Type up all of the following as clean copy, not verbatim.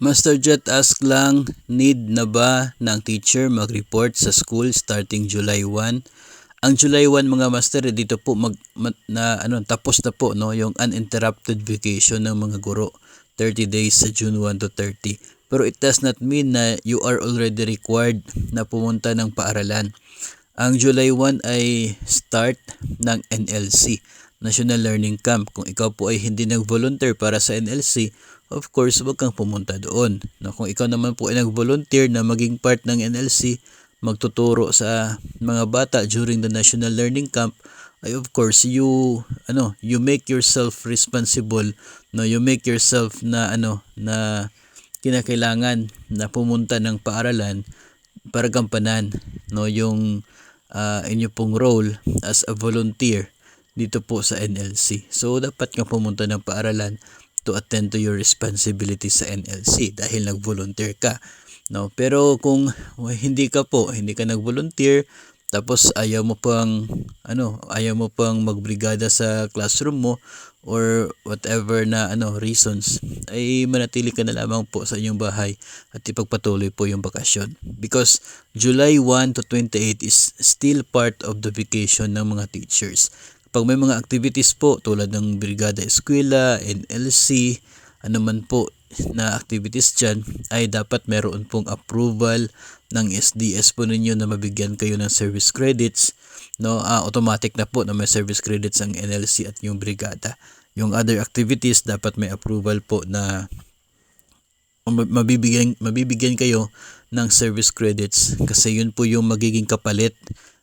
Master Jet ask lang, need na ba ng teacher mag-report sa school starting July 1? Ang July 1 mga master, dito po tapos na po no yung uninterrupted vacation ng mga guro. 30 days sa June 1 to 30. Pero it does not mean na you are already required na pumunta ng paaralan. Ang July 1 ay start ng NLC, National Learning Camp. Kung ikaw po ay hindi nag-volunteer para sa NLC, of course, huwag kang pumunta doon. No, kung ikaw naman po ay nag-volunteer na maging part ng NLC, magtuturo sa mga bata during the National Learning Camp, ay of course you make yourself responsible, no, you make yourself na kinakailangan na pumunta ng paaralan para gampanan no yung inyo pong role as a volunteer dito po sa NLC. So dapat kang pumunta ng paaralan to attend to your responsibilities sa NLC dahil nag-volunteer ka. No, pero kung hindi ka nag-volunteer tapos ayaw mo pang magbrigada sa classroom mo or whatever na reasons, ay manatili ka na lamang po sa inyong bahay at ipagpatuloy po yung bakasyon. Because July 1 to 28 is still part of the vacation ng mga teachers. Pag may mga activities po tulad ng Brigada Eskwela, NLC, man po na activities dyan, ay dapat meron pong approval ng SDS po ninyo na mabigyan kayo ng service credits. No, automatic na po na may service credits ang NLC at yung Brigada. Yung other activities dapat may approval po na mabibigyan kayo ng service credits kasi yun po yung magiging kapalit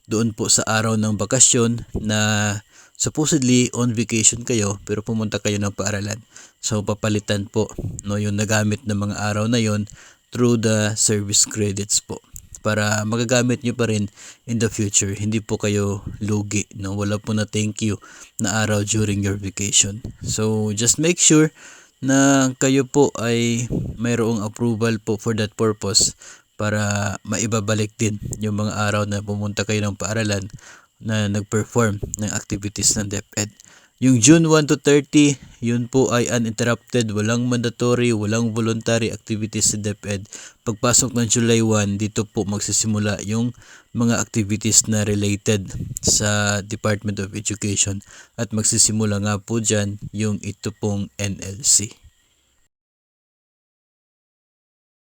doon po sa araw ng bakasyon na supposedly on vacation kayo pero pumunta kayo ng paaralan. So papalitan po no yung nagamit ng mga araw na yon through the service credits po para magagamit nyo pa rin in the future. Hindi po kayo lugi, no? Wala po na thank you na araw during your vacation. So just make sure na kayo po ay mayroong approval po for that purpose para maibabalik din yung mga araw na pumunta kayo ng paaralan na nag-perform ng activities ng DepEd. Yung June 1 to 30, yun po ay uninterrupted, walang mandatory, walang voluntary activities sa DepEd. Pagpasok ng July 1, dito po magsisimula yung mga activities na related sa Department of Education at magsisimula nga po dyan yung ito pong NLC.